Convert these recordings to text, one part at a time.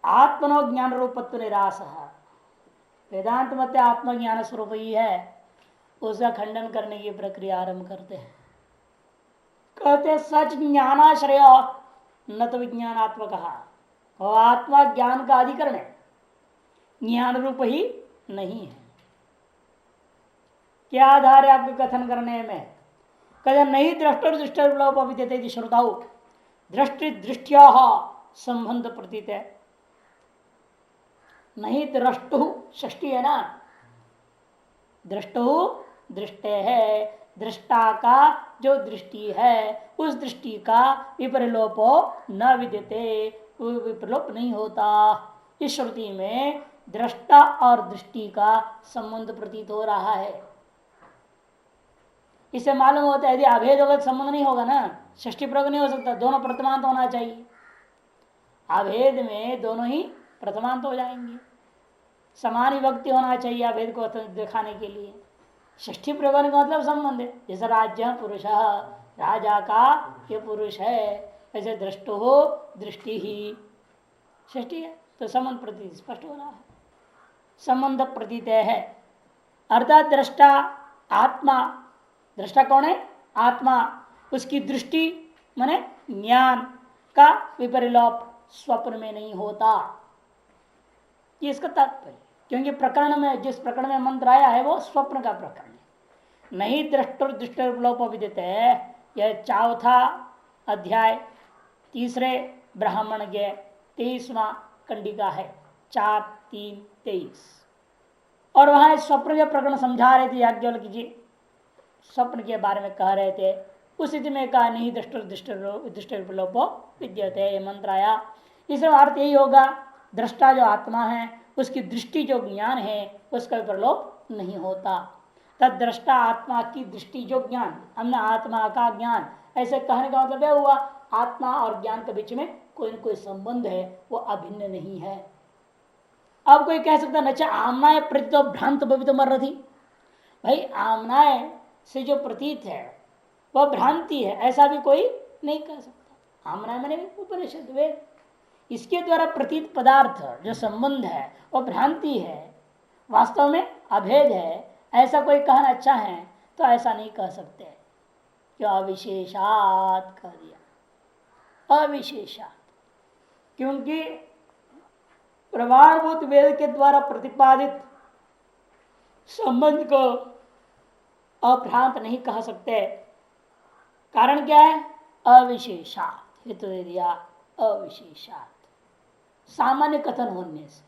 आत्मनो ज्ञान रूपत्व निराश। वेदांत मत आत्मज्ञान स्वरूप ही है, उसका खंडन करने की प्रक्रिया आरंभ करते हैं। कहते सच ज्ञानाश्रय न तो विज्ञानात्मक, और आत्मा ज्ञान का अधिकरण है, ज्ञान रूप ही नहीं है। क्या आधार है आपके कथन करने में? कहते नहीं दृष्टि दृष्टि श्रोताओ, दृष्टि दृष्टिया संबंध प्रतीत है। नहीं दृष्टु षष्टि है ना, दृष्टु दृष्टे है, दृष्टा का जो दृष्टि है उस दृष्टि का विपरिलोपो न विद्यते, विपरिलोप नहीं होता। इस श्रुति में दृष्टा और दृष्टि का संबंध प्रतीत हो रहा है। इससे मालूम होता है यदि अभेद होगा संबंध नहीं होगा ना, षष्टि प्रयोग नहीं हो सकता, दोनों प्रथमांत होना चाहिए। अभेद में दोनों ही प्रथमांत हो जाएंगे, समान विभक्ति होना चाहिए अभेद को दिखाने के लिए। षष्ठी प्रयोग का मतलब संबंध है। जैसे राज्य पुरुष, राजा का ये पुरुष है, ऐसे दृष्टो हो दृष्टि ही षष्ठी है, तो संबंध प्रतीत स्पष्ट हो रहा है, संबंध प्रतीत है। अर्थात दृष्टा आत्मा, दृष्टा कौन है? आत्मा, उसकी दृष्टि माने ज्ञान का विपरिलोप स्वप्न में नहीं होता, ये इसका तात्पर्य। क्योंकि प्रकरण में, जिस प्रकरण में मंत्र आया है वो स्वप्न का प्रकरण है। नहीं दृष्टुर दृष्टिलोप विदित है, यह चौथा अध्याय तीसरे ब्राह्मण के 23वां कंडिका है, 4:3-23। और वहां स्वप्न के प्रकरण समझा रहे थे याज्ञवल्क्य जी, स्वप्न के बारे में कह रहे थे। उस स्थिति में कहा नहीं दृष्टुर दृष्टिलोपो विद्यते, ये मंत्र आया। इसका अर्थ यही होगा, दृष्टा जो आत्मा है उसकी दृष्टि जो ज्ञान है उसका विपरलोप नहीं होता। तद दृष्टा आत्मा की दृष्टि जो ज्ञान, हमने आत्मा का ज्ञान, ऐसे कहने का मतलब यह हुआ आत्मा और ज्ञान के बीच में कोई न कोई संबंध है, वो अभिन्न नहीं है। अब कोई कह सकता न आमनाय प्रतीत भ्रांत भवित मर थी, भाई आमनाय से जो प्रतीत है वह भ्रांति है, ऐसा भी कोई नहीं कह सकता। आमनाय मैंने उपनिषद वेद, इसके द्वारा प्रतीत पदार्थ जो संबंध है वह भ्रांति है, वास्तव में अभेद है, ऐसा कोई कहना अच्छा है तो ऐसा नहीं कह सकते। क्यों? अविशेषात कह दिया, अविशेषात, क्योंकि प्रमाणभूत वेद के द्वारा प्रतिपादित संबंध को अभ्रांत नहीं कह सकते। कारण क्या है? अविशेषात, हेतु दे दिया अविशेषात, सामान्य कथन होने से।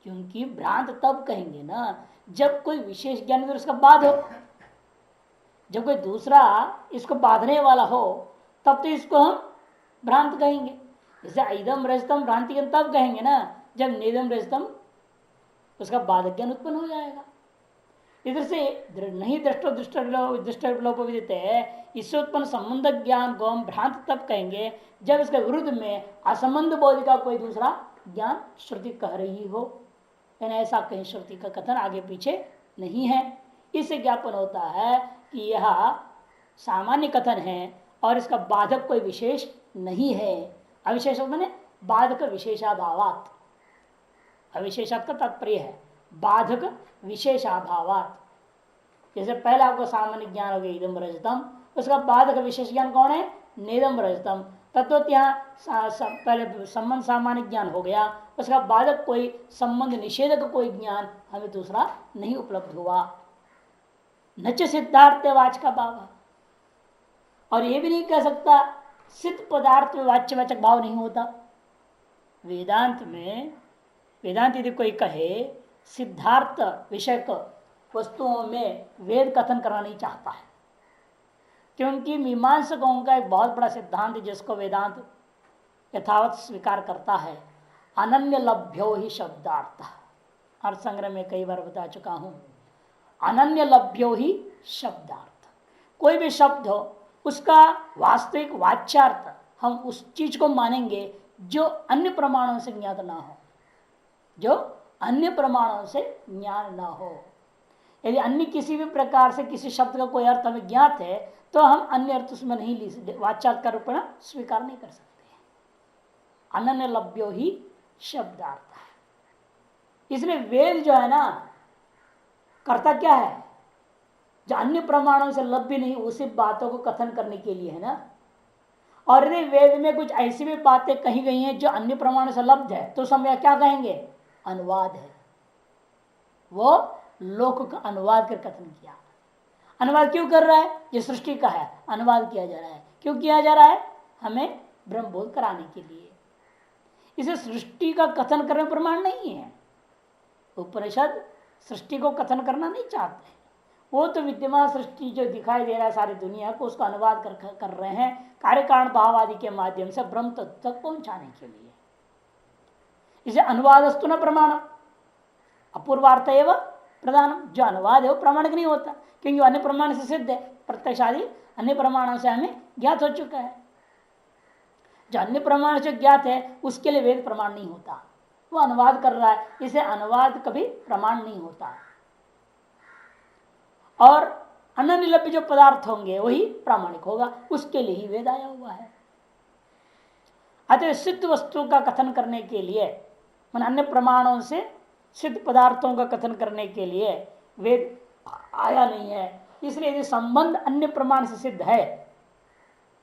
क्योंकि भ्रांत तब कहेंगे ना जब कोई विशेष ज्ञान उसका बाध हो, जब कोई दूसरा इसको बांधने वाला हो तब तो इसको हम भ्रांत कहेंगे। जैसे इदम रजतम भ्रांति तब कहेंगे ना जब निदम रजतम उसका बाधक ज्ञान उत्पन्न हो जाएगा। इधर से नहीं दृष्टो दृष्टिलोप विदित है, इससे उत्पन्न संबंध ज्ञान को हम भ्रांत तब कहेंगे जब इसके विरुद्ध में असंबंध बोध का कोई दूसरा ज्ञान श्रुति कह रही हो। यानी ऐसा कहीं श्रुति का कथन आगे पीछे नहीं है। इससे ज्ञापन होता है कि यह सामान्य कथन है और इसका बाधक कोई विशेष नहीं है। अविशेष मैंने बाधक विशेषाभावात, अविशेषात का तात्पर्य है बाधक विशेषाभावात। जैसे पहले आपको सामान्य ज्ञान हो गया इदम रजतम, उसका बाधक विशेष ज्ञान कौन है? नेदम रजतम। तत्व यहाँ पहले संबंध सामान्य ज्ञान हो गया, उसका बाधक कोई संबंध निषेधक कोई ज्ञान हमें दूसरा नहीं उपलब्ध हुआ। नच सिद्धार्थ वाच का भाव, और ये भी नहीं कह सकता सिद्ध पदार्थ में वाच्यवाचक भाव नहीं होता। वेदांत में, वेदांत यदि कोई कहे सिद्धार्थ विषय वस्तुओं में वेद कथन करना नहीं चाहता है, क्योंकि मीमांसकों का एक बहुत बड़ा सिद्धांत जिसको वेदांत यथावत स्वीकार करता है, अनन्य लभ्यो ही शब्दार्थ। अर्थ संग्रह में कई बार बता चुका हूं, अनन्य लभ्यो ही शब्दार्थ। कोई भी शब्द हो उसका वास्तविक वाच्यार्थ हम उस चीज को मानेंगे जो अन्य प्रमाणों से ज्ञात ना हो, जो अन्य प्रमाणों से ज्ञान ना हो। यदि अन्य किसी भी प्रकार से किसी शब्द का कोई अर्थ हमें ज्ञात है तो हम अन्य अर्थ उसमें नहीं वाच्यार्थ का रूप स्वीकार नहीं कर सकते। अनन्य लभ्यो ही शब्दार्थ है। इसलिए वेद जो है ना, करता क्या है, जो अन्य प्रमाणों से लभ्य नहीं उसी बातों को कथन करने के लिए है ना। और यदि वेद में कुछ ऐसी भी बातें कही गई हैं जो अन्य प्रमाण से लब्ध है, तो समय क्या कहेंगे, अनुवाद है। वो लोक का अनुवाद कर कथन किया। अनुवाद क्यों कर रहा है, ये सृष्टि का है, अनुवाद किया जा रहा है। क्यों किया जा रहा है, हमें ब्रह्मबोध कराने के लिए। इसे सृष्टि का कथन करने प्रमाण नहीं है। उपनिषद सृष्टि को कथन करना नहीं चाहते, वो तो विद्यमान सृष्टि जो दिखाई दे रहा है सारी दुनिया को, उसका अनुवाद कर रहे हैं कार्य कारण भाव आदि के माध्यम से ब्रह्म तत्व तक पहुंचाने के लिए। इसे अनुवादस्तु न प्रमाण अपूर्वार्थ एवं प्रधान, जो अनुवाद है वो प्रमाणिक नहीं होता, क्योंकि अन्य प्रमाण से सिद्ध है। प्रत्यक्ष आदि अन्य प्रमाणों से हमें ज्ञात हो चुका है। जो अन्य प्रमाण से ज्ञात है उसके लिए वेद प्रमाण नहीं होता, वो अनुवाद कर रहा है, इसे अनुवाद कभी प्रमाण नहीं होता। और अननिलभ्य जो पदार्थ होंगे वही प्रामाणिक होगा, उसके लिए ही वेद आया हुआ है। अतः सिद्ध वस्तु का कथन करने के लिए, मन अन्य प्रमाणों से सिद्ध पदार्थों का कथन करने के लिए वेद आया नहीं है। इसलिए यदि संबंध अन्य प्रमाण से सिद्ध है,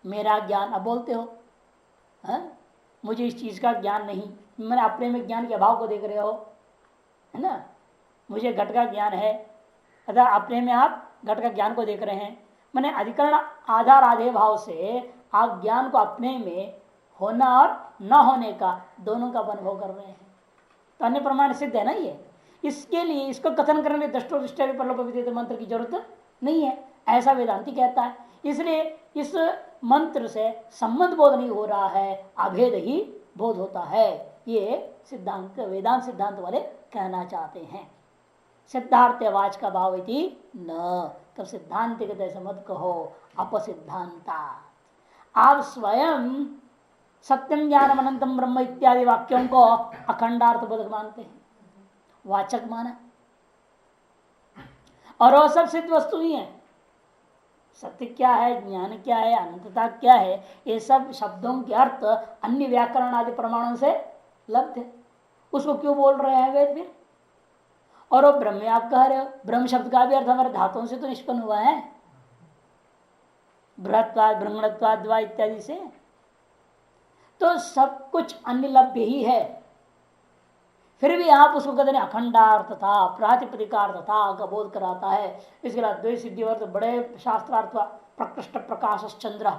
मेरा ज्ञान, अब बोलते हो है? मुझे इस चीज का ज्ञान नहीं, मैंने अपने में ज्ञान के अभाव को देख रहे हो, है ना। मुझे घट का ज्ञान है, अतः अपने में आप घट का ज्ञान को देख रहे हैं। मैंने अधिकरण आधार आधे भाव से आप ज्ञान को अपने में होना और न होने का दोनों का अनुभव कर रहे हैं, तो अन्य प्रमाण सिद्ध है ना ये। इसके लिए इसको कथन करने में दृष्टो दृष्टि परलोक विदित मंत्र की जरूरत नहीं है, ऐसा वेदांति कहता है। इसलिए इस मंत्र से संबंध बोध नहीं हो रहा है, अभेद ही बोध होता है, ये सिद्धांत वेदांत सिद्धांत वाले कहना चाहते हैं। सिद्धार्थ वाच का भाव इति न, तो सिद्धांत के ऐसे मत कहो, अपसिद्धांता। आप स्वयं सत्यम ज्ञानम अनंतम ब्रह्म इत्यादि वाक्यों को अखंडार्थ बोधक मानते हैं, वाचक माना, और वो सब सिद्ध वस्तु ही है। सत्य क्या है, ज्ञान क्या है, अनंतता क्या है, ये सब शब्दों के अर्थ अन्य व्याकरण आदि प्रमाणों से लब्ध है। उसको क्यों बोल रहे हैं वेद फिर? और वो ब्रह्म आप कह रहे हो, ब्रह्म शब्द का भी अर्थ हमारे धातुओं से तो निष्पन्न हुआ है, बृहत्वाद ब्रह्मणत्वाद वा इत्यादि से, तो सब कुछ अन्य लभ्य ही है। फिर भी आप उसको कहते हैं अखंडार्थ था, प्रातिपदिकार्थ था का बोध कराता है। इसके बाद द्वैत सिद्धि वर्ग बड़े शास्त्रार्थ, प्रकृष्ट प्रकाश चंद्र,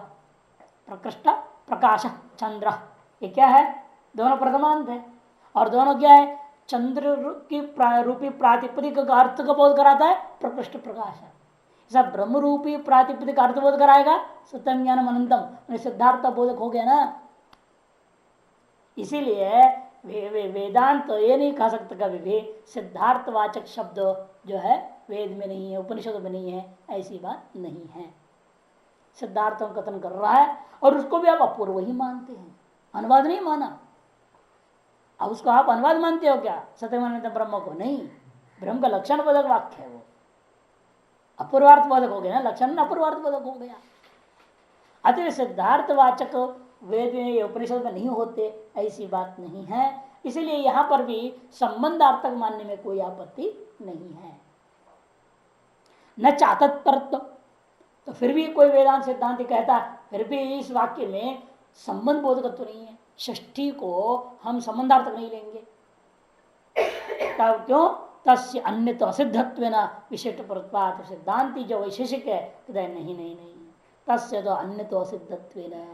प्रकृष्ट प्रकाश चंद्र, ये क्या है, दोनों प्रथमांत है, और दोनों क्या है, चंद्र की रूपी प्रातिपदिक का अर्थ का बोध कराता है प्रकृष्ट प्रकाश है। सब ब्रह्म रूपी प्रातिपदिक अर्थ बोध कराएगा सत्यम ज्ञानम अनंतम, सिद्धार्थ बोधक हो गया ना। इसीलिए वेदांत तो ये नहीं कह सकता कभी भी सिद्धार्थवाचक शब्द जो है वेद में नहीं है, उपनिषद में नहीं है, ऐसी बात नहीं है। सिद्धार्थों कथन कर रहा है और उसको भी आप अपूर्व ही मानते हैं, अनुवाद नहीं माना। अब उसको आप अनुवाद मानते हो क्या, सत्यम ब्रह्म को? नहीं, ब्रह्म का लक्षण बोधक वाक्य है वो, अपूर्वार्थ बोधक हो गया ना, लक्षण अपूर्वार्थ बोधक हो गया। अतः सिद्धार्थवाचक वेद में उपनिषद में नहीं होते, ऐसी बात नहीं है। इसीलिए यहां पर भी संबंधार्थक मानने में कोई आपत्ति नहीं है। न चातत परत्व, तो फिर भी कोई वेदांत सिद्धांत कहता है फिर भी इस वाक्य में संबंध बोधक तो नहीं है, षष्ठी को हम संबंधार्थक नहीं लेंगे। तब क्यों? तस्य अन्य तो असिद्धत्व न विशिष्ट परत्वात्, सिद्धांति जो वैशेषिक है नहीं नहीं नहीं, तस्य तो अन्य तो असिद्धत्व न,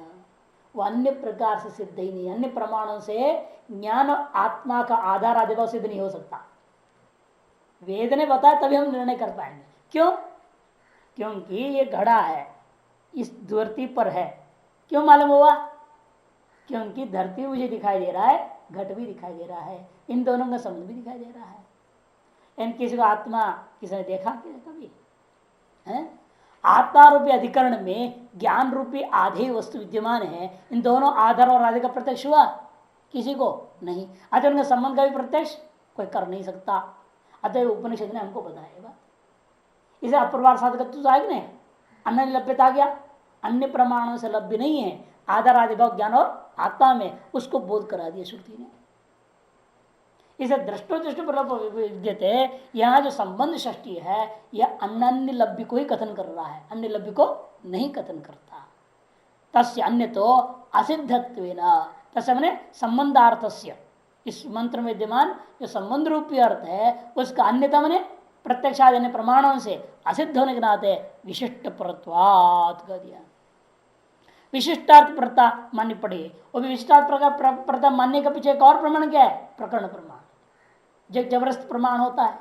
वो अन्य प्रकार से सिद्ध ही नहीं, अन्य प्रमाणों से ज्ञान आत्मा का आधार आदिभाव सिद्ध नहीं हो सकता। वेद ने बताया तभी हम निर्णय कर पाएंगे। क्यों? क्योंकि ये घड़ा है, इस धरती पर है। क्यों मालूम हुआ? क्योंकि धरती मुझे दिखाई दे रहा है, घट भी दिखाई दे रहा है, इन दोनों का संबंध भी दिखाई दे रहा है। इन किसी को आत्मा किसी ने देखा कभी है? आत्मा रूपी अधिकरण में ज्ञान रूपी आधे वस्तु विद्यमान है, इन दोनों आधार और आधे का प्रत्यक्ष हुआ किसी को नहीं। अतः उनका संबंध का भी प्रत्यक्ष कोई कर नहीं सकता। अतः उपनिषद ने हमको बताएगा, इसे अपूर्वार्थ साधक तो आएगा नहीं, अन्य लभ्यता गया, अन्य प्रमाणों से लभ्य नहीं है, आधार आदि भाव ज्ञान और आत्मा में, उसको बोध करा दिया श्रुति ने। इसे दृष्टो दृष्टि विद्यते, यहाँ जो संबंध षष्टि है यह अन्य लभ्य को ही कथन कर रहा है, अन्य लभ्य को नहीं कथन करता। तस्य अन्य तो असिद्धत्वेन, तस्य मैंने संबंधार्थस्य, इस मंत्र में विद्यमान जो संबंध रूपी अर्थ है उसका अन्यता मैंने प्रत्यक्षादि प्रमाणों से असिद्ध होने के नाते विशिष्ट परत्वात् कर दिया। विशिष्टार्थ प्रता माननी पड़ी, वो भी विशिष्टार्थ प्रता मानने के पीछे एक और प्रमाण क्या है? प्रकरण प्रमाण, जो जबरदस्त प्रमाण होता है।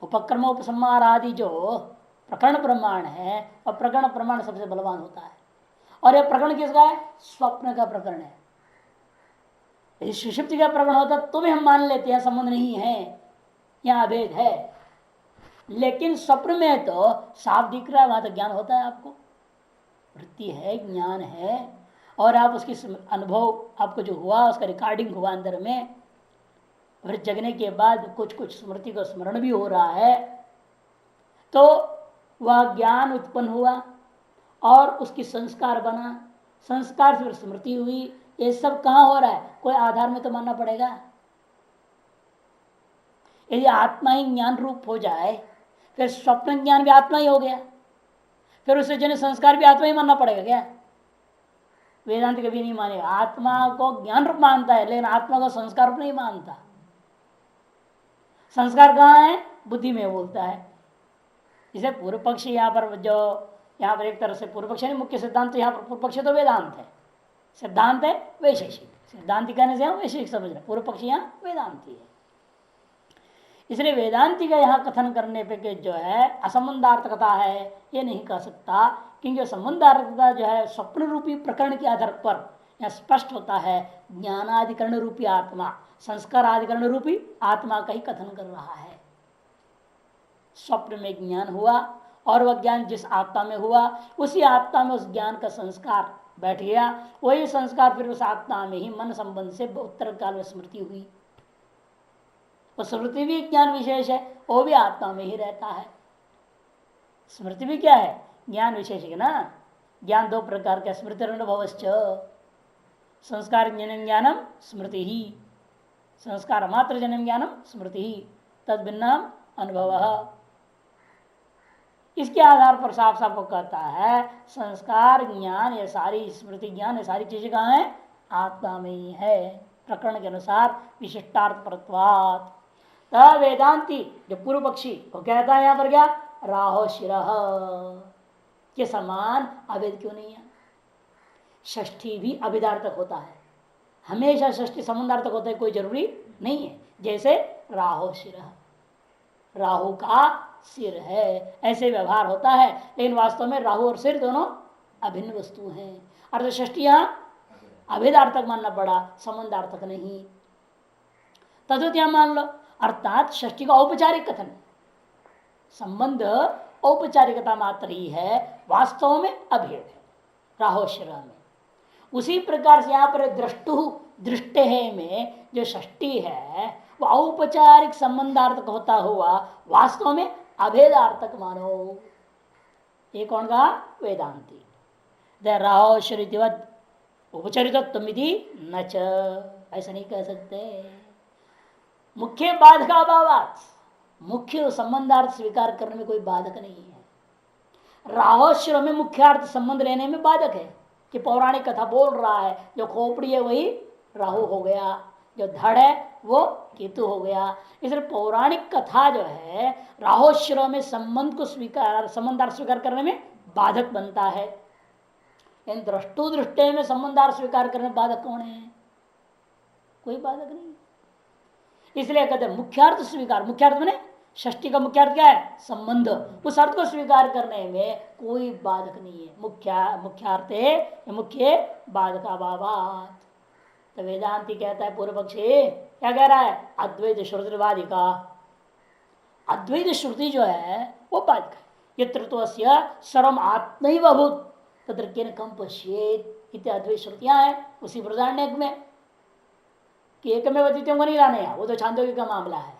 उपक्रम उपसंहार आदि जो प्रकरण प्रमाण है और प्रकरण प्रमाण सबसे बलवान होता है। और यह प्रकरण किसका है? स्वप्न का प्रकरण है। यदि सुषुप्ति का प्रकरण होता तो भी हम मान लेते हैं संबंध नहीं है, यहाँ अभेद है। लेकिन स्वप्न में तो साफ दिख रहा है, वहां तो ज्ञान होता है, आपको वृत्ति है, ज्ञान है, और आप उसकी अनुभव आपको जो हुआ उसका रिकॉर्डिंग हुआ अंदर में, फिर जगने के बाद कुछ कुछ स्मृति को स्मरण भी हो रहा है, तो वह ज्ञान उत्पन्न हुआ और उसकी संस्कार बना, संस्कार से फिर स्मृति हुई। ये सब कहाँ हो रहा है? कोई आधार में तो मानना पड़ेगा। यदि आत्मा ही ज्ञान रूप हो जाए फिर स्वप्न ज्ञान भी आत्मा ही हो गया, फिर उसे जन संस्कार भी आत्मा ही मानना पड़ेगा क्या? वेदांत कभी नहीं मानेगा। आत्मा को ज्ञान रूप मानता है लेकिन आत्मा को संस्कार रूप नहीं मानता। संस्कार कहाँ है? बुद्धि में बोलता है। इसे पूर्व पक्षी यहाँ पर जो यहाँ पर एक तरह से पूर्व पक्ष मुख्य सिद्धांत, यहाँ पर पूर्व पक्ष तो वेदांत है, सिद्धांत है वैशेषिक। सिद्धांति कहने से हम वैशेषिक समझ रहे, पूर्व पक्षी यहाँ वेदांति है। इसलिए वेदांति का यहाँ कथन करने पे जो है असंबंधार्थकता है ये नहीं कह सकता, क्योंकि संबंधार्थकता जो है स्वप्न रूपी प्रकरण के आधार पर यह स्पष्ट होता है। ज्ञानाधिकरण रूपी आत्मा, संस्कार अधिकरण रूपी आत्मा का ही कथन कर रहा है। स्वप्न में ज्ञान हुआ और वह ज्ञान जिस आत्मा में हुआ उसी आत्मा में उस ज्ञान का संस्कार बैठ गया, वही संस्कार फिर उस आत्मा में ही मन संबंध से उत्तर काल में स्मृति हुई। वो स्मृति भी ज्ञान विशेष है, वो भी आत्मा में ही रहता है। स्मृति भी क्या है? ज्ञान विशेष है ना। ज्ञान दो प्रकार का, स्मृति अनुभवश्च, संस्कार जन्य ज्ञानम स्मृति ही, संस्कार मात्र जन्य ज्ञानम स्मृति ही, तद भिन्नम अनुभव। इसके आधार पर साफ साफ कहता है संस्कार ज्ञान ये सारी स्मृति ज्ञान ये सारी चीजें कहाँ है? आत्मा में ही है, प्रकरण के अनुसार विशिष्टार्थ परत्वात्। वेदांति जो पूर्व पक्षी वो कहता है यहाँ पर क्या? राहो शिरः के समान अभेद क्यों नहीं है? षष्ठी भी अभेदार्थक होता है, हमेशा षष्ठी संबंधार्थक होता है, कोई जरूरी नहीं है। जैसे राहो शिरः, राहु का सिर है, ऐसे व्यवहार होता है, लेकिन वास्तव में राहु और सिर दोनों अभिन्न वस्तु हैं। अर्थात षष्ठी यहाँ अभेदार्थक मानना पड़ा, संबंधार्थक नहीं। तद्वत यहां मान लो, अर्थात षष्ठी का औपचारिक कथन, संबंध औपचारिकता मात्र ही है, वास्तव में अभेद है राहोश्र में। उसी प्रकार से यहां पर दृष्टु दृष्टे है में जो षष्ठी है वह औपचारिक संबंधार्थक होता हुआ वास्तव में अभेदार्थक मानो। ये कौन कहा? वेदांती। राहोश्रिवत उपचरितत्व न च, ऐसा नहीं कह सकते। मुख्य बाधक अभावात, मुख्य संबंधार्थ स्वीकार करने में कोई बाधक नहीं है। राहोश्र में मुख्यार्थ संबंध लेने में बाधक है कि पौराणिक कथा बोल रहा है, जो खोपड़ी है वही राहु हो गया, जो धड़ है वो केतु हो गया। इसलिए पौराणिक कथा जो है राहोश्र में संबंध को स्वीकार संबंधार्थ स्वीकार करने में बाधक बनता है। इन दृष्टु दृष्टि में संबंधार्थ स्वीकार करने में बाधक कौन है? कोई बाधक नहीं। इसलिए कहते हैं मुख्यार्थ स्वीकार, मुख्यार्थ मैंने षष्ठी का मुख्यार्थ क्या है? संबंध। उस अर्थ को स्वीकार करने में कोई बाधक नहीं है। मुख्यार्थे मुख्य बाधक अभावात्। तो वेदांति कहता है पूर्व पक्षी क्या कह रहा है? अद्वैत श्रुतिवादी का अद्वैत श्रुति जो है वो बाधक है। यत्र तो सर्वम आत्मैव भूत तत्र केन कम पश्येत् इत्यादि अद्वैत श्रुतियां हैं उसी बृहदारण्यक में कि एक में द्वितीय को नहीं लाने, वो तो छांदोग्य का मामला है।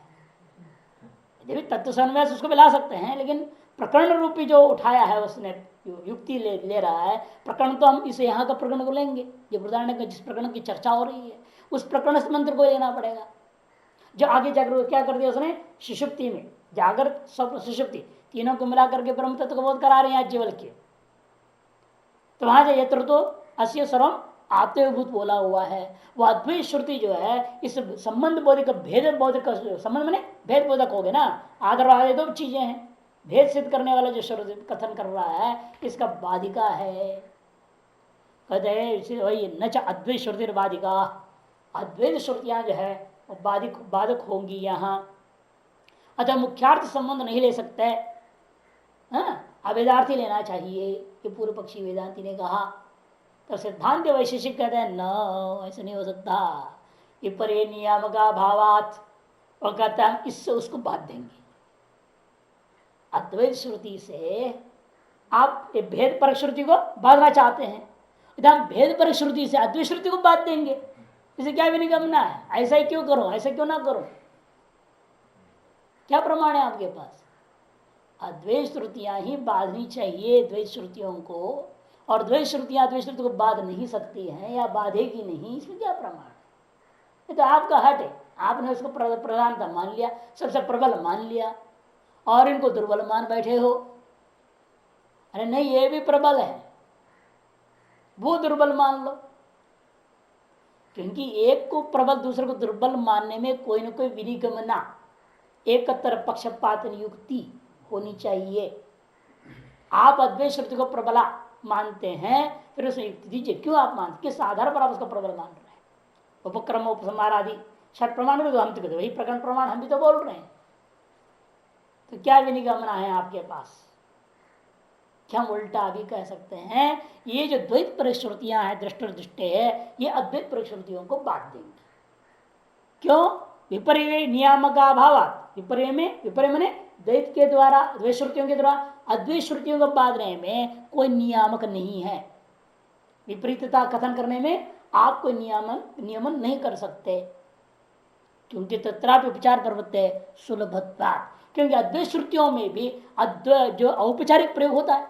यदि तत्व संन्यास उसको भी ला सकते हैं, लेकिन प्रकरण रूपी जो उठाया है उसने युक्ति ले रहा है प्रकरण, तो हम इसे यहाँ का प्रकरण को लेंगे जो बृहदारण्यक जिस प्रकरण की चर्चा हो रही है उस प्रकरण से मंत्र को लेना पड़ेगा। जो आगे जागृत क्या कर दिया उसने सुषुप्ति में, जागृत स्वप्न सुषुप्ति तीनों को मिला करके ब्रह्म तत्व को बोध करा रहे हैं जीवल के। तो वहां से यत्र तो अस्य सर्वम आत्मभूत बोला हुआ है। वह अद्वैत श्रुति जो है इस संबंध बोधक भेद बोधक संबंध में भेद बोधक हो गए ना, आदर दो चीजें हैं। भेद सिद्ध करने वाला जो श्रुति कथन कर रहा है इसका बाधिका है। कहते हैं वही न च अद्वैत श्रुति बाधिका, अद्वैत श्रुतियां जो है वो बाधक होंगी यहाँ। अतः मुख्यार्थ संबंध नहीं ले सकते, अवेदार्थी लेना चाहिए, ये पूर्व पक्षी वेदांति ने कहा। तो सिद्धांत वैशेषिक कहते हैं न, ऐसा नहीं हो सकता। विपरे नियामका भावात, और कहता है इससे उसको बात देंगे। अद्वैत श्रुति से आप भेद पर श्रुति को बांधना चाहते हैं, हम भेद पर श्रुति से अद्वैत श्रुति को बात देंगे, इसे क्या भी निगमना है? ऐसा ही क्यों करो, ऐसा क्यों ना करो? क्या प्रमाण है आपके पास? अद्वैत श्रुतियां ही बांधनी चाहिए द्वैत श्रुतियों को, और द्वैत श्रुतियां अद्वैत श्रुति को बांध नहीं सकती हैं या बांधेगी नहीं, इसमें क्या प्रमाण है? ये तो आपका हट है, आपने उसको प्रधानता मान लिया, सबसे प्रबल मान लिया और इनको दुर्बल मान बैठे हो। अरे नहीं, ये भी प्रबल है, वो दुर्बल मान लो। क्योंकि एक को प्रबल दूसरे को दुर्बल मानने में कोई ना कोई विनिगमना, एकत्र पक्षपात युक्ति होनी चाहिए। आप अद्वैत श्रुति को प्रबला मानते हैं, फिर उसे युक्ति दीजिए, क्यों आप मानते, किस आधार पर आप उसको प्रबल मान रहे हैं? उपक्रम उपसंहार आदि षट प्रमाण में तो हम तो वही प्रकरण प्रमाण हम भी तो बोल रहे हैं। तो क्या विनिगमना है आपके पास? क्या हम उल्टा भी कह सकते हैं ये जो द्वैत परिश्रुतियां हैं, दृष्ट दृष्टि है, ये अद्वैत परिश्रुतियों को बांट देंगे। क्यों? विपर्य नियामका भावात, विपर्य में, विपर्य मैंने द्वैत के द्वारा, द्वैत श्रुतियों के द्वारा अद्वैत श्रुतियों को बांधने में कोई नियामक नहीं है। विपरीतता कथन करने में आप कोई नियमन नहीं कर सकते, क्योंकि तत्रापि उपचार प्रवृत्ति सुलभत्वा, क्योंकि अद्वैत श्रुतियों में भी अद्वैत जो औपचारिक प्रयोग होता है।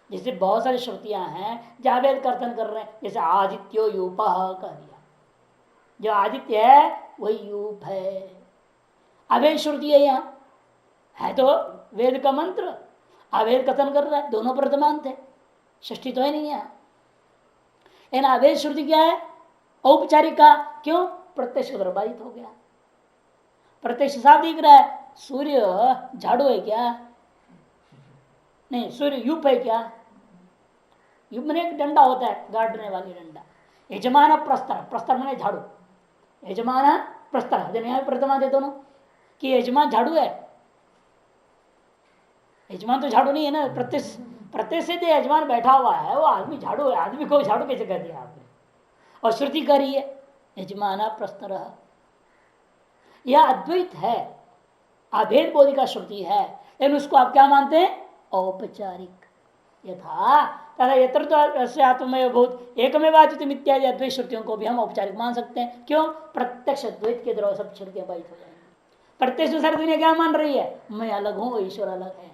जैसे बहुत सारी श्रुतियां हैं जहां वेद कथन कर रहे हैं, जैसे आदित्यो यूप कह दिया, जो आदित्य है वही यूप है, अवेद श्रुति है। यहाँ है तो वेद का मंत्र, अवेद कथन कर रहा है, दोनों प्रथमांत है, षष्ठी तो है नहीं यहाँ। लेकिन अवेद श्रुति क्या है? औपचारिक का, क्यों? प्रत्यक्ष बाधित हो गया, प्रत्यक्ष साफ दिख रहा है। सूर्य झाड़ू है क्या? नहीं, सूर्य यूप है क्या? यूप में एक डंडा होता है, गाड़ने वाली डंडा। यजमान प्रस्तर, प्रस्तर मैंने झाड़ू, यजमान प्रस्तर प्रथमा दे दोनों कि यजमान झाड़ू है। यजमान तो झाड़ू नहीं है ना, प्रत्यक्ष से यजमान बैठा हुआ है, वो आदमी झाड़ू है। आदमी को झाड़ू कैसे कर दिया आपने? और श्रुति कर रही है यजमान प्रस्तर, यह अद्वैत है, अभेद बोधि का श्रुति है, लेकिन उसको आप क्या मानते हैं? औपचारिक। यथा तथा यत्र तो आत्ममेव भूत एकमेवाद्वितीयम् इत्यादि अद्वैत श्रुतियों को भी हम औपचारिक मान सकते हैं। क्यों? प्रत्यक्ष द्वैत के द्वारा सब श्रुतियां बाधित हो जाएंगी। प्रत्यक्ष सारी दुनिया क्या मान रही है? मैं अलग हूं, ईश्वर अलग है।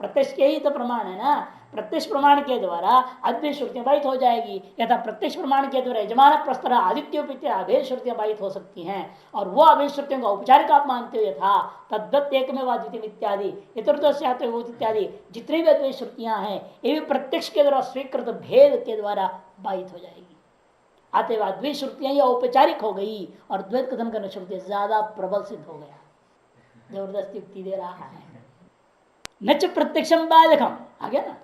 प्रत्यक्ष के ही तो प्रमाण है ना, प्रत्यक्ष प्रमाण के द्वारा अद्वैत श्रुतियां बाधित हो जाएगी। यथा प्रत्यक्ष प्रमाण के द्वारा यजमान प्रस्तर आदित्योपित्य अभेद श्रुतियां बाधित हो सकती हैं, और वो अभेद श्रुतियों को औपचारिक आप मानते हो। यथा तद्वत एकमेवाद्वितीयम् इत्यादि यतुर्दस्यात्मभूत इत्यादि जितनी भी अद्वैत श्रुतियां हैं ये भी प्रत्यक्ष के द्वारा स्वीकृत भेद के द्वारा बाधित हो जाएगी। अतएव अद्वैत श्रुतियां औपचारिक हो गई और द्वैत कथन करने श्रुति ज्यादा प्रबल सिद्ध हो गया। जबरदस्त युक्ति दे रहा है। न च प्रत्यक्षम बाधकम, आ गया ना,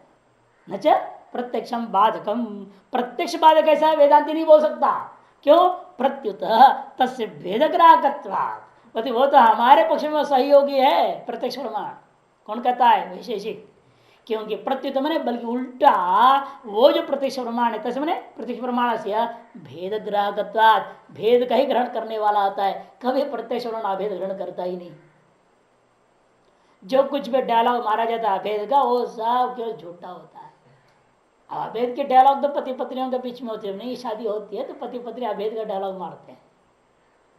न च प्रत्यक्षम बाधकम, प्रत्यक्ष बाधक ऐसा वेदांति नहीं बोल सकता। क्यों? प्रत्युत तस्य भेदग्राहकत्वात्, वो तो हमारे पक्ष में सहयोगी है प्रत्यक्ष प्रमाण। कौन कहता है? वैशेषिक। क्योंकि प्रत्युत मैंने बल्कि उल्टा वो जो प्रत्यक्ष प्रमाण है, तस्य मैंने प्रत्यक्ष प्रमाण से भेदग्राहकत्वात्, भेद का ही ग्रहण करने वाला आता है, कभी प्रत्यक्ष प्रमाण अभेद ग्रहण करता ही नहीं। जो कुछ भी डायलॉग मारा जाता है अभेद का, वो सब केवल झूठा होता है। अभेद के डायलॉग तो पति पत्नियों के बीच में होते हैं, नहीं शादी होती है तो पति पत्नी अभेद का डायलॉग मारते हैं,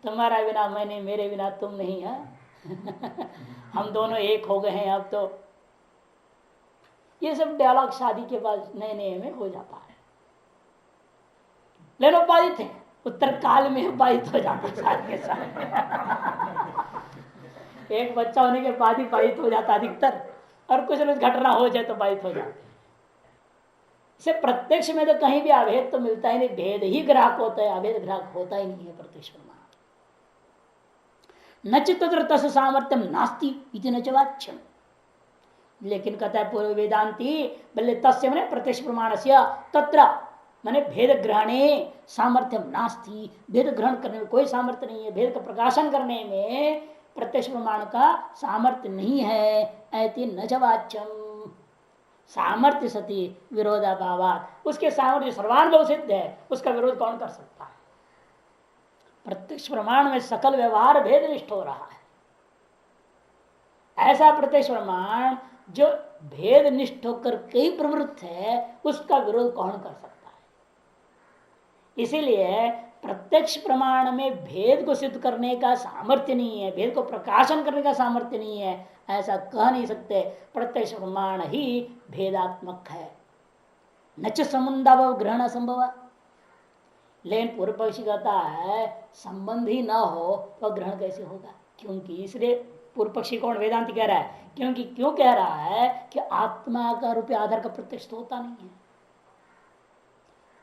तुम्हारा बिना मैं नहीं, मेरे बिना तुम नहीं है हम दोनों एक हो गए हैं अब तो। ये सब डायलॉग शादी के बाद नए नए में हो जाता है, लेकिन बाधित है, उत्तर काल में बाधित हो जाता साथ के साथ। एक बच्चा होने के बाद ही बाधित हो जाता अधिकतर, और कुछ न घटना हो जाए तो बाधित हो जाते। इसे प्रत्यक्ष में तो कहीं भी अभेद तो मिलता ही नहीं, भेद ही ग्राहक होता है, अभेद ग्राहक होता ही नहीं है प्रत्यक्ष प्रमाण। न चित्र तस् सामर्थ्यम नास्ति इति न च वाच्यम। लेकिन कहता है पूर्व वेदांती बल्ले तस्य मने प्रत्यक्ष प्रमाण से तत्र माने भेद ग्रहणे सामर्थ्यम नास्ति, भेद ग्रहण करने में कोई सामर्थ्य नहीं है, भेद का प्रकाशन करने में प्रत्यक्ष प्रमाण का सामर्थ्य नहीं है। ऐति न च वाच्यम, सामर्थ्य सती विरोधाभावात, उसके सामर्थ्य सर्वानुभव सिद्ध है, उसका विरोध कौन कर सकता है। प्रत्यक्ष प्रमाण में सकल व्यवहार भेद निष्ठ हो रहा है। ऐसा प्रत्यक्ष प्रमाण जो भेद निष्ठ होकर कई प्रवृत्त है, उसका विरोध कौन कर सकता है। इसीलिए प्रत्यक्ष प्रमाण में भेद को सिद्ध करने का सामर्थ्य नहीं है, भेद को प्रकाशन करने का सामर्थ्य नहीं है, ऐसा कह नहीं सकते। प्रत्यक्ष प्रमाण ही भेदात्मक है। नच संबंधाभाव ग्रहण असंभव। लेकिन पूर्व पक्षी कहता है संबंध ही न हो तो ग्रहण कैसे होगा, क्योंकि इसलिए पूर्व पक्षी कौन वेदांति कह रहा है, क्योंकि क्यों कह रहा है कि आत्मा का रूप आधार का प्रत्यक्ष तो होता नहीं है,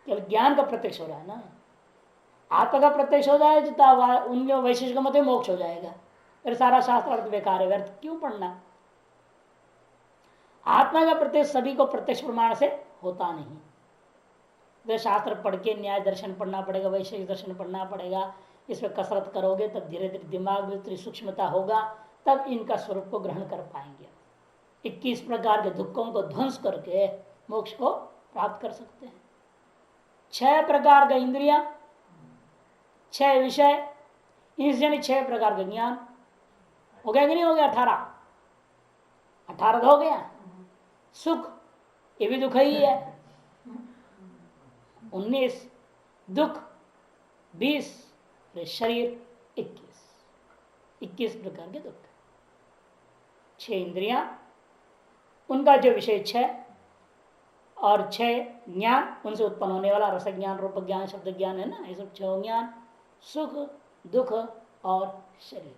केवल ज्ञान का प्रत्यक्ष हो रहा है ना। आत्मा का प्रत्यक्ष हो जाए तो उनके वैशिष्ट का मत में मोक्ष हो जाएगा, फिर सारा शास्त्र अर्थ बेकार है, व्यर्थ क्यों पढ़ना। आत्मा का प्रत्यक्ष सभी को प्रत्यक्ष प्रमाण से होता नहीं, वे शास्त्र पढ़ के न्याय दर्शन पढ़ना पड़ेगा, वैशेषिक दर्शन पढ़ना पड़ेगा, इसमें कसरत करोगे तब धीरे धीरे दिमाग में सूक्ष्मता होगा, तब इनका स्वरूप को ग्रहण कर पाएंगे। 21 प्रकार के दुखों को ध्वंस करके मोक्ष को प्राप्त कर सकते हैं। 6 प्रकार का इंद्रिया, 6 विषय, इसलिए 6 प्रकार का ज्ञान हो गया कि नहीं हो गया। 18 हो गया। सुख ये भी दुख ही है। 19 दुख, 20 शरीर, 21 प्रकार के दुख। 6 इंद्रियां, उनका जो विषय 6 और 6 ज्ञान, उनसे उत्पन्न होने वाला रस ज्ञान, रूप ज्ञान, शब्द ज्ञान है ना, ये सब 6 ज्ञान, सुख दुख और शरीर।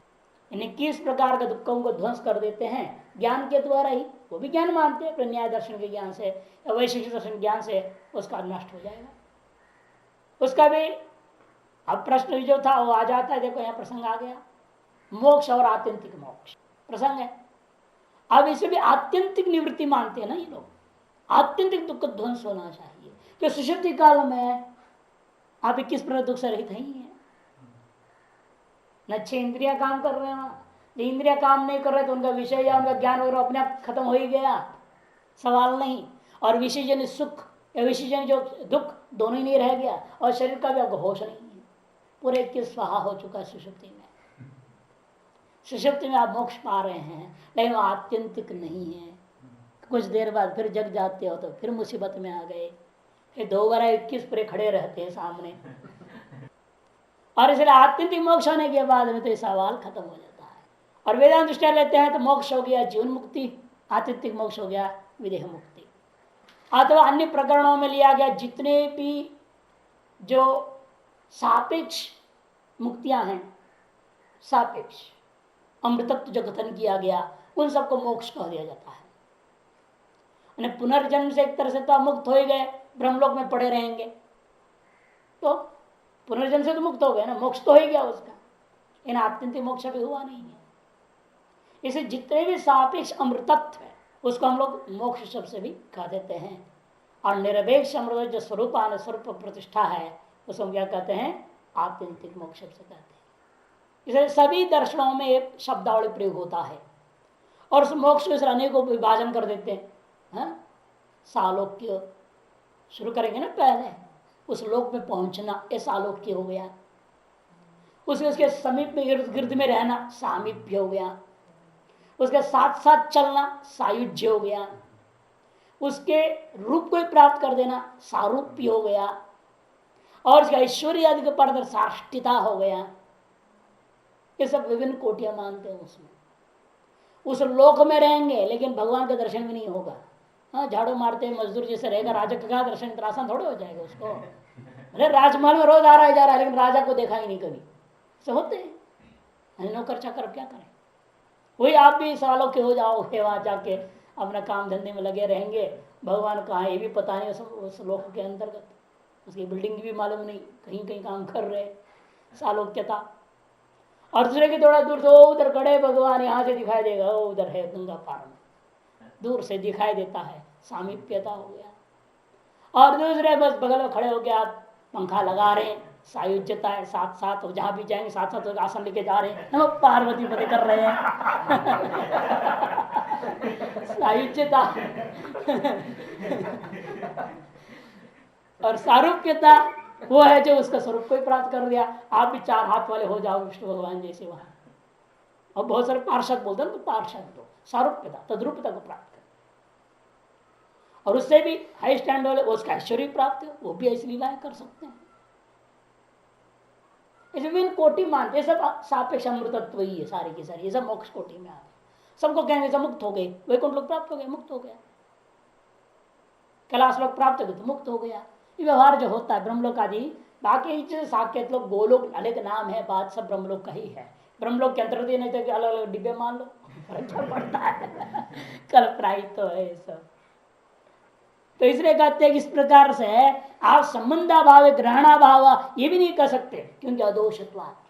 इन 21 प्रकार के दुखों को ध्वंस कर देते हैं ज्ञान के द्वारा ही। वो भी ज्ञान मानते हैं, न्याय दर्शन के ज्ञान से या वैशिष्ट दर्शन ज्ञान से उसका नष्ट हो जाएगा। उसका भी अब प्रश्न जो था वो आ जाता है। देखो यहाँ प्रसंग आ गया, मोक्ष और आत्यंतिक मोक्ष प्रसंग है। अब इसे भी आत्यंतिक निवृत्ति मानते हैं ना ये लोग, आत्यंतिक दुख ध्वंस होना चाहिए। तो सुषुप्ति काल में आप 21 प्रकार दुख से रहित नहीं है। न 6 इंद्रिया काम कर रहे हैं, इंद्रिया काम नहीं कर रहे तो उनका विषय या उनका ज्ञान वगैरह अपने आप खत्म हो ही गया, सवाल नहीं। और विषयजन्य सुख या विषयजन्य जो दुख दोनों ही नहीं रह गया, और शरीर का भी होश नहीं है, पूरे 21 स्वाहा हो चुका है सुषुप्ति में। सुषुप्ति में आप मोक्ष पा रहे हैं, लेकिन वो आत्यंतिक नहीं है। कुछ देर बाद फिर जग जाते हो तो फिर मुसीबत में आ गए, फिर 2 बार 21 पूरे खड़े रहते हैं सामने। और इसलिए आत्यंतिक मोक्ष होने के बाद में तो ये सवाल खत्म हो जाता है। और वेदांत दृष्टिया लेते हैं तो मोक्ष हो गया जीवन मुक्ति, आत्यंतिक मोक्ष हो गया विदेह मुक्ति। अथवा अन्य प्रकरणों में लिया गया जितने भी जो सापेक्ष मुक्तियां हैं, सापेक्ष अमृतत्व जो कथन किया गया, उन सबको मोक्ष कह दिया जाता है। पुनर्जन्म से एक तरह से तो मुक्त हो ही गए, ब्रह्मलोक में पड़े रहेंगे, तो पुनर्जन्म से तो मुक्त हो गए ना, मोक्ष तो हो ही गया उसका। इन आत्यंतिक मोक्ष भी हुआ नहीं है। इसे जितने भी सापेक्ष अमृतत्व है उसको हम लोग मोक्ष शब्द से भी कह देते हैं। और निरपेक्ष अमृत जो स्वरूपान स्वरूप प्रतिष्ठा है उसको हम क्या कहते हैं, आत्यंतिक मोक्ष शब्द से कहते हैं। इसलिए सभी दर्शनों में एक शब्दावली प्रयोग होता है, और उस मोक्ष को अनेकों विभाजन कर देते हैं। सालोक्य शुरू करेंगे ना, पहले उस लोक में पहुंचना, ये सालोक्य हो गया। उसके समीप में इर्द गिर्द में रहना, सामीप्य हो गया। उसके साथ साथ चलना, सायुज्य हो गया। उसके रूप को प्राप्त कर देना, सारूप्य हो गया। और उसके ऐश्वर्य आदि के पर साष्टिता हो गया। ये सब विभिन्न कोटियां मानते हैं। उसमें उस लोक में रहेंगे लेकिन भगवान का दर्शन भी नहीं होगा। हाँ, झाड़ू मारते मजदूर जैसे रहेगा, राजा का दर्शन इतना आसान थोड़े हो जाएगा उसको। भले राजमहल में रोज आ रहा है जा रहा है, लेकिन राजा को देखा ही नहीं कभी। ऐसे होते हैं नौकर चाकर, क्या करें। वही आप भी सालों के हो जाओगे वहां जाके अपना काम धंधे में लगे रहेंगे, भगवान कहाँ ये भी पता नहीं उस लोक के अंतर्गत, उसकी बिल्डिंग भी मालूम नहीं, कहीं कहीं काम कर रहे सालोक्यता। और दूसरे की थोड़ा दूर से उधर खड़े भगवान यहाँ से दिखाई देगा, वो उधर है गंगा पार में, दूर से दिखाई देता है, सामीप्यता हो गया। और दूसरे बस बगल में खड़े होकर आप पंखा लगा रहे हैं, सायुज्यता है, साथ साथ जहां भी जाएंगे साथ साथ आसन लेके जा रहे हैं, हम पार्वती पति कर रहे हैं। सायुज्यता। और सारूप्यता वो है जो उसका स्वरूप को ही प्राप्त कर दिया। आप भी चार हाथ वाले हो जाओ विष्णु भगवान जैसे वहां। और बहुत सारे पार्षद बोलते हैं तो पार्षद तो सारूप्यता तद्रूपता को प्राप्त कर, और उससे भी हाई स्टैंड वाले उसका ऐश्वर्य प्राप्त है, वो भी ऐसी लीलाएं कर सकते हैं। विभिन्न कोटि मानते हैं, सब सापेक्ष अमृतत्व ही है सारी की सारी, ये सब मोक्ष कोटि में आते। सबको कहेंगे सब मुक्त हो गए, वैकुंठ लोग प्राप्त हो गए, मुक्त हो गया, कैलाश लोग प्राप्त हो गए तो मुक्त हो गया। ये व्यवहार जो होता है ब्रह्मलोक आदि, बाकी साकेत लोग गोलोक अलग नाम है, बात सब ब्रह्मलोक का ही है। ब्रह्मलोक के अंतर्गत नहीं तो अलग अलग डिब्बे मान लो, फर्क क्या पड़ता है। कल्पना तो है सब। तो इसलिए कहते हैं कि इस प्रकार से आप संबंधाभाव ग्रहणाभाव ये भी नहीं कह सकते, क्योंकि अदोषत्वात्,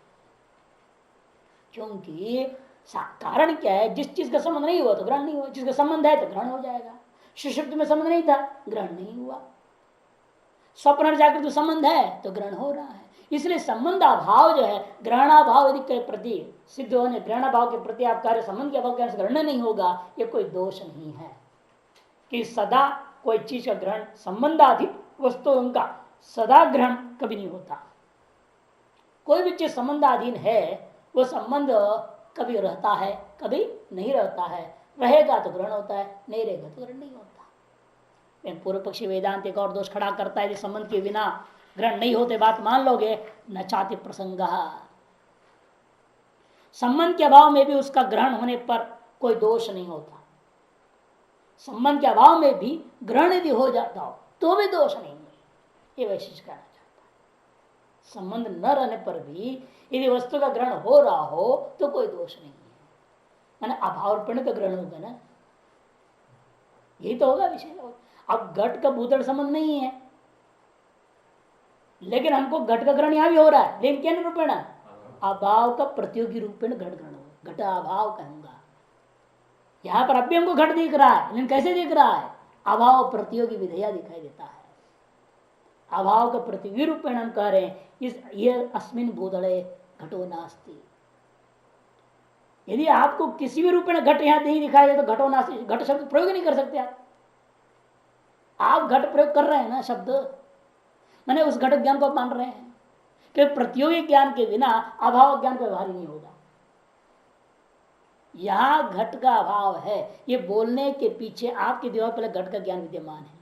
क्योंकि कारण क्या है, जिस चीज का संबंध नहीं हुआ तो ग्रहण नहीं हुआ, जिसका संबंध है तो ग्रहण हो जाएगा। सुषुप्ति में संबंध नहीं था, ग्रहण नहीं हुआ। स्वप्न जाकर तो संबंध है तो ग्रहण हो रहा है। इसलिए संबंधाभाव जो है, ग्रहणाभाव यदि के प्रति सिद्ध होने, ग्रहणाभाव के प्रति आप कार्य संबंध के अभाव के ग्रहण नहीं होगा, ये कोई दोष नहीं है। कि सदा कोई चीज का ग्रहण, संबंधाधिक वस्तुओं का सदा ग्रहण कभी नहीं होता। कोई भी चीज संबंधाधीन है, वो संबंध कभी रहता है कभी नहीं रहता है। रहेगा तो ग्रहण होता है, नहीं रहेगा तो ग्रहण नहीं होता। पूर्व पक्षी वेदांत एक और दोष खड़ा करता है, यदि संबंध के बिना ग्रहण नहीं होते बात मान लोगे, न चाति प्रसंग, संबंध के अभाव में भी उसका ग्रहण होने पर कोई दोष नहीं होता। संबंध के अभाव में भी ग्रहण यदि हो जाता हो तो भी दोष नहीं है, ये वैशिष्ट कहना चाहता है। संबंध न रहने पर भी यदि वस्तु का ग्रहण हो रहा हो तो कोई दोष नहीं है, मैंने अभावपण का ग्रहण होगा ना, यही तो होगा विषय। अब घट का भूतल संबंध नहीं है, लेकिन हमको घट का ग्रहण यहां भी हो रहा है, लेकिन क्या निरूपण, अभाव का प्रतियोगी रूपेण घट ग्रहण हो, घट अभाव कहूंगा। यहां पर अभी हमको घट दिख रहा है, लेकिन कैसे दिख रहा है, अभाव प्रतियोगी विधेया दिखाई देता है। अभाव का प्रतियोगी रूपेण हम कह रहे हैं, इस ये अस्मिन भूतले घटो नास्ति। यदि आपको किसी भी रूपेण घट यहां नहीं दिखाई दे तो घटो नास्ति, घट शब्द प्रयोग नहीं कर सकते आप घट प्रयोग कर रहे हैं ना शब्द, मैंने उस घट ज्ञान को मान रहे हैं कि प्रतियोगी ज्ञान के बिना अभाव ज्ञान को व्यवहार ही नहीं होगा। यहां घट का अभाव है, ये बोलने के पीछे आपके दिमाग पहले घट का ज्ञान विद्यमान है।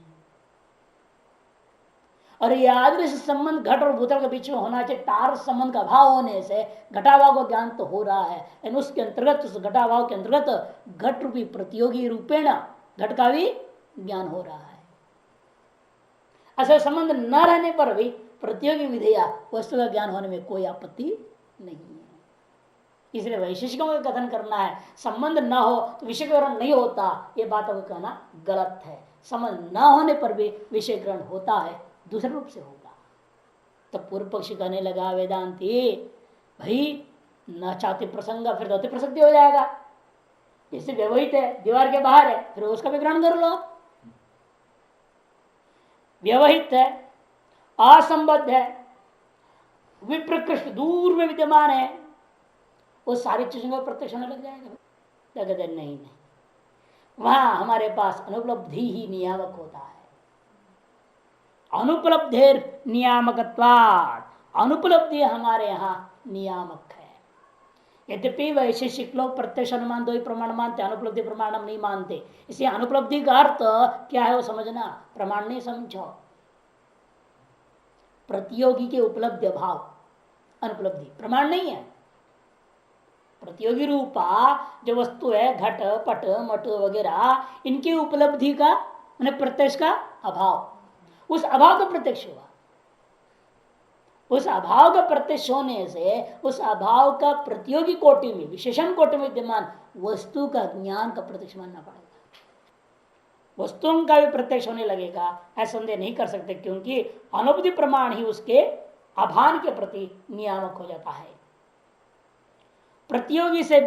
और यादृश संबंध घट और भूतल के बीच में होना चाहिए, तार संबंध का अभाव होने से घटाभाव का ज्ञान तो हो रहा है, लेकिन उसके अंतर्गत, उस घटाभाव के अंतर्गत घट रूपी प्रतियोगी रूपेण घट का भी ज्ञान हो रहा है। ऐसा संबंध न रहने पर भी प्रतियोगी विधेया वस्तु का ज्ञान होने में कोई आपत्ति नहीं है। इसलिए वैशिष्टिकों का कथन करना है, संबंध न हो तो विषय ग्रहण नहीं होता, ये बात को कहना गलत है। संबंध न होने पर भी विषय ग्रहण होता है, दूसरे रूप से होगा। तो पूर्व पक्षी कहने लगा वेदांती, भाई न चाहते प्रसंग, फिर तो अति प्रसक्ति हो जाएगा। जैसे व्यवहित है, दीवार के बाहर है, फिर उसका भी ग्रहण कर लो। व्यवहित है, असंबद्ध है, विप्रकृष्ट दूर में विद्यमान है, वो सारी चीजों का प्रत्यक्ष होने लग जाएगा। क्या कहते हैं, नहीं, वहां हमारे पास अनुपलब्धि ही नियामक होता है। अनुपलब्धेर नियामकत्वात्, अनुपलब्धि हमारे यहाँ नियामक है। यद्यपि वैशेषिक लोग प्रत्यक्ष अनुमान दो ही प्रमाण मानते, अनुपलब्धि प्रमाण हम नहीं मानते। इसलिए अनुपलब्धि का अर्थ क्या है वो समझना, प्रमाण नहीं समझो। प्रतियोगी के उपलब्धि अभाव अनुपलब्धि प्रमाण नहीं है। प्रतियोगी रूपा जो वस्तु है, घट पट मट वगैरह, इनकी उपलब्धि का प्रत्यक्ष का अभाव, उस अभाव का प्रत्यक्ष हुआ। उस अभाव का प्रत्यक्ष होने से उस अभाव का प्रतियोगी कोटि में, विशेषण कोटि में विद्यमान वस्तु का ज्ञान का प्रत्यक्ष मानना पड़ेगा। वस्तुओं का भी प्रत्यक्ष होने लगेगा, ऐसा संदेह नहीं कर सकते, क्योंकि अनुपति प्रमाण ही उसके अभान के प्रति नियामक हो जाता है। प्रतियोगी से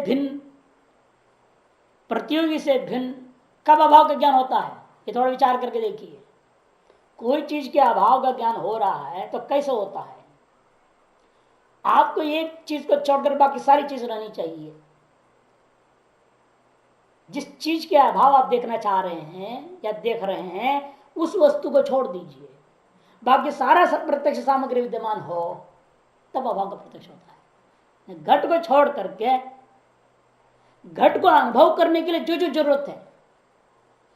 भिन्न कब अभाव का ज्ञान होता है, ये थोड़ा विचार करके देखिए। कोई चीज के अभाव का ज्ञान हो रहा है तो कैसे होता है? आपको एक चीज को छोड़कर बाकी सारी चीज रहनी चाहिए। जिस चीज के अभाव आप देखना चाह रहे हैं या देख रहे हैं, उस वस्तु को छोड़ दीजिए, बाकी सारा प्रत्यक्ष सामग्री विद्यमान हो, तब अभाव का प्रत्यक्ष होता है। घट को छोड़ करके घट को अनुभव करने के लिए जो जो जरूरत है,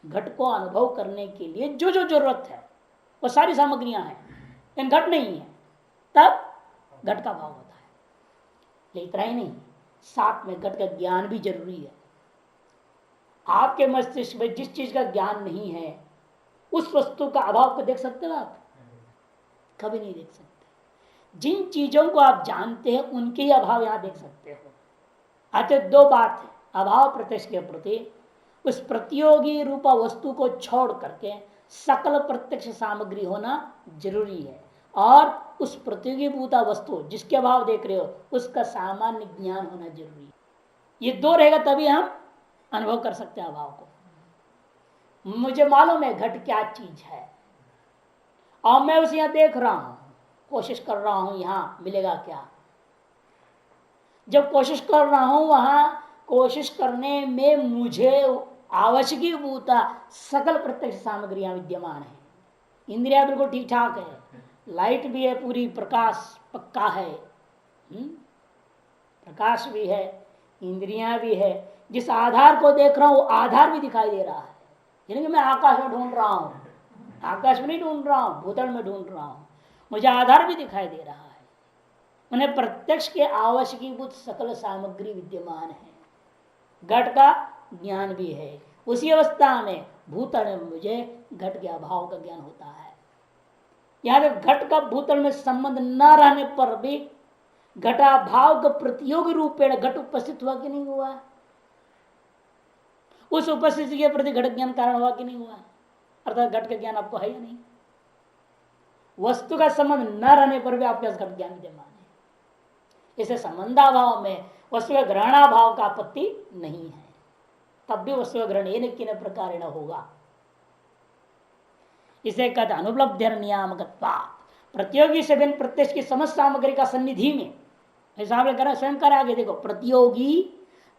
घट को अनुभव करने के लिए जो जो जरूरत है वो सारी सामग्रियां हैं, लेकिन घट नहीं है, तब घट का भाव होता है। इतना ही नहीं, साथ में घट का ज्ञान भी जरूरी है। आपके मस्तिष्क में जिस चीज का ज्ञान नहीं है, उस वस्तु का अभाव को देख सकते हो आप? कभी नहीं देख सकते। जिन चीजों को आप जानते हैं उनके ही अभाव यहां देख सकते हो। अतः दो बात है, अभाव प्रत्यक्ष के प्रति उस प्रतियोगी रूपा वस्तु को छोड़ करके सकल प्रत्यक्ष सामग्री होना जरूरी है, और उस प्रतियोगी भूता वस्तु जिसके अभाव देख रहे हो उसका सामान्य ज्ञान होना जरूरी है। ये दो रहेगा तभी हम अनुभव कर सकते हैं अभाव को। मुझे मालूम है घट क्या चीज है, और मैं उसे यहां देख रहा हूं, कोशिश कर रहा हूं यहां मिलेगा क्या। जब कोशिश कर रहा हूं, वहां कोशिश करने में मुझे आवश्यक भूता सकल प्रत्यक्ष सामग्रियां विद्यमान है। इंद्रिया बिल्कुल ठीक ठाक है, लाइट भी है, पूरी प्रकाश पक्का है, प्रकाश भी है, इंद्रियां भी है। जिस आधार को देख रहा हूं वो आधार भी दिखाई दे रहा है। यानी कि मैं आकाश में ढूंढ रहा हूं, आकाश में नहीं ढूंढ रहा हूं, भूतल में ढूंढ रहा हूं, मुझे आधार भी दिखाई दे रहा है। मैंने प्रत्यक्ष के आवश्यकीभूत सकल सामग्री विद्यमान है, घट का ज्ञान भी है। उसी अवस्था में भूतल में मुझे घट के अभाव का ज्ञान होता है। यहां तक घट का भूतल में संबंध न रहने पर भी घटाभाव का प्रतियोगी रूपेण घट उपस्थित हुआ कि नहीं हुआ? उस उपस्थिति के प्रति घट ज्ञान कारण हुआ कि नहीं हुआ? अर्थात घट का ज्ञान आपको है या नहीं? वस्तु का संबंध न रहने पर भी आपके पास घट ज्ञान विद्यमान है। इसे संबंधाभाव में वस्तु का ग्रहणाभाव का आपत्ति नहीं है, तब भी वस्तु का ग्रहण ये किन प्रकार होगा। इसे कहते अनुपलब्धि नियामकत्वा, प्रतियोगी से भिन्न प्रत्यक्ष की समस्त सामग्री का सन्निधि में, ऐसा स्वयं कर आगे देखो, प्रतियोगी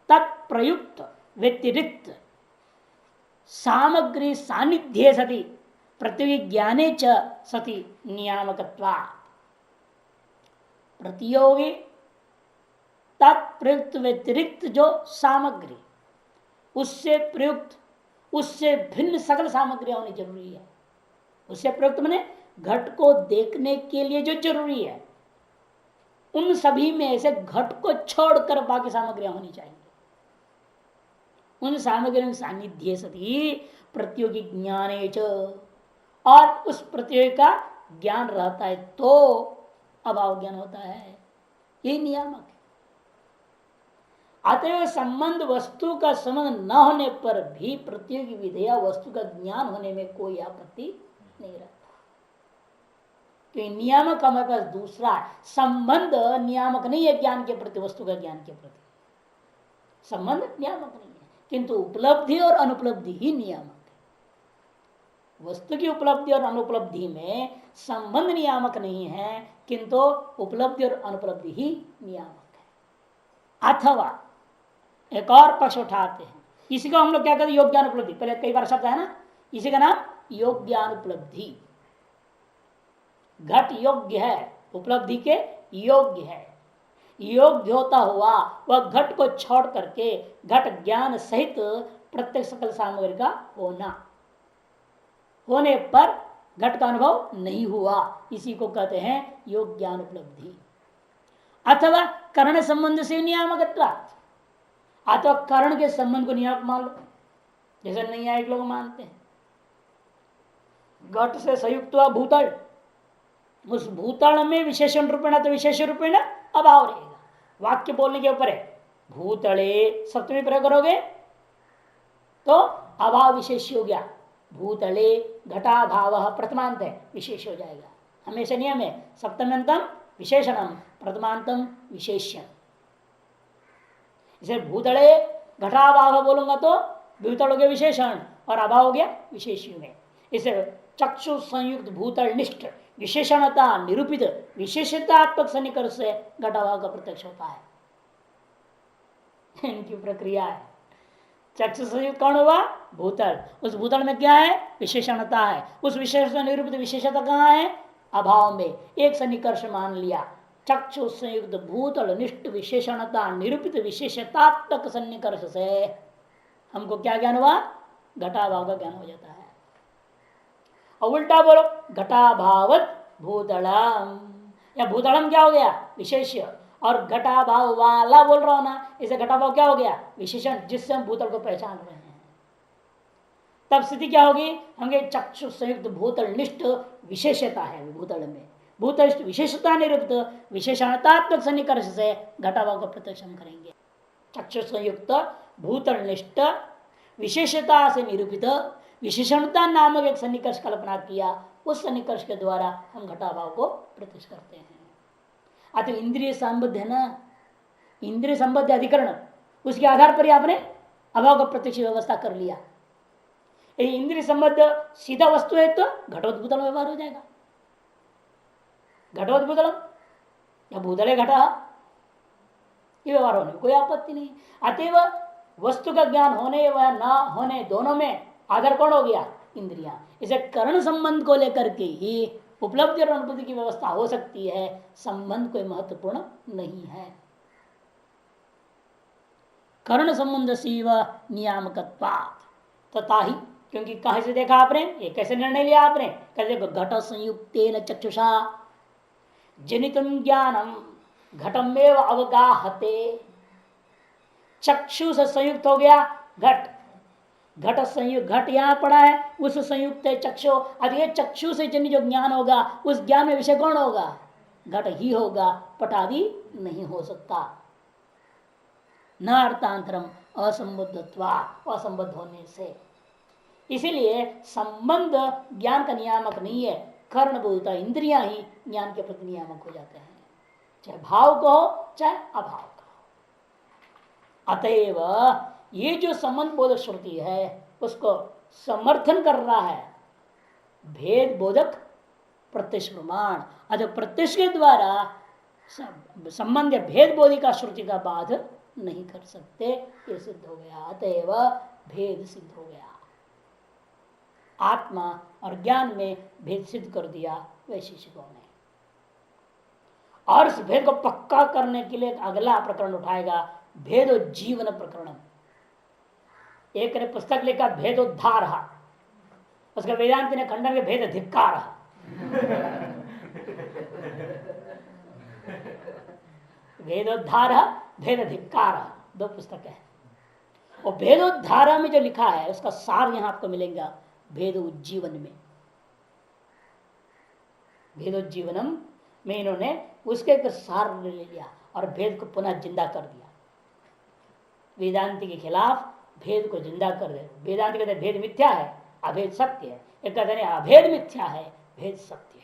तत्प्रयुक्त व्यतिरिक्त सामग्री सानिध्य सति प्रतियोगी ज्ञाने च सति नियामकत्वा। प्रतियोगी तत्प्रयुक्त व्यतिरिक्त जो सामग्री, उससे प्रयुक्त, उससे भिन्न सकल सामग्रियां होनी जरूरी है। उससे प्रयुक्त माने घट को देखने के लिए जो जरूरी है, उन सभी में से घट को छोड़कर बाकी सामग्रियां होनी चाहिए। उन सामग्रियों सानिध्य सती प्रतियोगी ज्ञाने च, और उस प्रतियोगी का ज्ञान रहता है तो अभाव ज्ञान होता है। यही नियामक है। अतः संबंध वस्तु का संबंध न होने पर भी प्रतियोगी विधेय वस्तु का ज्ञान होने में कोई आपत्ति नहीं रहता, क्योंकि नियामक हमारे पास दूसरा है। संबंध नियामक नहीं है ज्ञान के प्रति, वस्तु का ज्ञान के प्रति संबंध नियामक नहीं है, किंतु उपलब्धि और अनुपलब्धि ही नियामक है। वस्तु की उपलब्धि और अनुपलब्धि में संबंध नियामक नहीं है, किंतु उपलब्धि और अनुपलब्धि ही नियामक है। अथवा एक और पक्ष उठाते हैं, इसी को हम लोग क्या कहते हैं, योग्यानुपलब्धि। पहले कई बार शब्द है ना, इसी का नाम योग्यानुपलब्धि। घट योग्य है, उपलब्धि के योग्य है, योग्य होता हुआ वह घट को छोड़ करके घट ज्ञान सहित प्रत्येक सकल सामग्री का होने पर घट का अनुभव नहीं हुआ, इसी को कहते हैं योग्यानुपलब्धि। अथवा कर्ण संबंध से नियामकत्व, अथवा कर्ण के संबंध को नियामक मान लो, जैसे नैयायिक लोग मानते हैं। घट से संयुक्त हुआ भूतल, उस भूतल में विशेषण रूपेण तो विशेष रूपेण अभाव रहेगा। वाक्य बोलने के ऊपर है, भूतले सप्तमी प्रयोग करोगे तो अभाव विशेष हो गया। भूतले घटाभाव प्रथमांत है, विशेष हो जाएगा। हमेशा नियम है सप्तम्यंतम विशेषणम प्रथमांतम विशेष्य। इसे भूतले घटाभाव बोलूंगा तो भूतल हो गया विशेषण और अभाव हो गया विशेष्य में। इसे चक्षु संयुक्त भूतल निष्ठ विशेषणता निरूपित विशेषतात्मक सन्निकर्ष से घटाभाव का प्रत्यक्ष होता है। इनकी प्रक्रिया है। चक्षु संयुक्त कौन हुआ? भूतल। उस भूतल में क्या है? विशेषणता है। उस विशेषता निरूपित विशेषता कहाँ है? अभाव में। एक सन्निकर्ष मान लिया, चक्षु संयुक्त भूतल निष्ठ विशेषणता निरूपित विशेषतात्मक सन्निकर्ष से हमको क्या ज्ञान हुआ? घटाभाव का ज्ञान हो जाता है। और उल्टा बोलो, घटाभावत भूतलम, या भूतलम क्या हो गया? विशेष्य, और घटाभाव वाला बोल रहा हूं ना, इसे घटाभाव क्या हो गया? विशेषण, जिससे हम भूतल को पहचान रहे हैं। तब स्थिति क्या होगी? हम चक्षु संयुक्त भूतल निष्ठ विशेषता है भूतल में, भूतल विशेषता निरूपित विशेषणतात्मक सन्निकर्ष से घटाभाव का प्रत्यक्ष हम करेंगे। चक्षु संयुक्त भूतल निष्ठ विशेषता से निरूपित विशेषणता नामक एक सन्निकर्ष कल्पना किया, उस सन्निकर्ष के द्वारा हम घटाभाव को प्रत्यक्ष करते हैं। अतः इंद्रिय संबद्ध है ना, इंद्रिय संबद्ध अधिकरण, उसके आधार पर ही आपने अभाव का प्रत्यक्ष व्यवस्था कर लिया। यदि इंद्रिय संबद्ध सीधा वस्तु है तो घटोद्भूतल व्यवहार हो जाएगा। घटोद्भूतलम या भूतले घटा, ये व्यवहार होने में कोई आपत्ति नहीं। अतएव वस्तु का ज्ञान होने व न होने दोनों में आधार कौन हो गया? इंद्रियां। इसे कर्ण संबंध को लेकर के ही उपलब्धि और अनुभूति की व्यवस्था हो सकती है, संबंध कोई महत्वपूर्ण नहीं है। कर्ण संबंध सीव नियामकत्वात्, तथा ही, क्योंकि कहां से देखा आपने, ये कैसे निर्णय लिया आपने? कैसे? घट संयुक्तेन चक्षुषा जनितम ज्ञानम घटमेव अवगाहते। चक्षु से संयुक्त हो गया घट, घट संयुक्त, घट यहां पड़ा है, उस संयुक्त है चक्षु। अब ये चक्षु से जन्य जो ज्ञान होगा, उस ज्ञान में विषय कौन होगा? घट ही होगा, पटादि नहीं हो सकता। न अर्थांतरम असंबद्धत्वा, असंबद्ध होने से। इसीलिए संबंध ज्ञान का नियामक नहीं है, कर्णभूता इंद्रियां ही ज्ञान के प्रति नियामक हो जाते हैं, चाहे भाव को हो चाहे अभाव का। अतएव ये जो संबंध बोधक श्रुति है उसको समर्थन कर रहा है भेद बोधक प्रत्यक्ष प्रमाण। अतः प्रत्यक्ष के द्वारा संबंध भेद बोधि का श्रुति का बाध नहीं कर सकते, ये सिद्ध हो गया। अतएव भेद सिद्ध हो गया, आत्मा और ज्ञान में भेद सिद्ध कर दिया वैशेषिकों ने। और इस भेद को पक्का करने के लिए अगला प्रकरण उठाएगा, भेदो जीवन प्रकरण। एक ने पुस्तक लिखा भेदोद्धार, उसका वेदांत ने खंडन के भेद धिक्कार। वेदोद्धार भेद धिक्कार, दो पुस्तक है। और भेदोद्धार में जो लिखा है उसका सार यहां आपको मिलेगा भेद उज्जीवन में। भेदोज्जीवनम में इन्होंने उसके एक सार ले लिया और भेद को पुनः जिंदा कर दिया। वेदांति के खिलाफ भेद को जिंदा कर दे। वेदांति कहते भेद मिथ्या है, अभेद सत्य है। एक कहते हैं अभेद मिथ्या है, भेद सत्य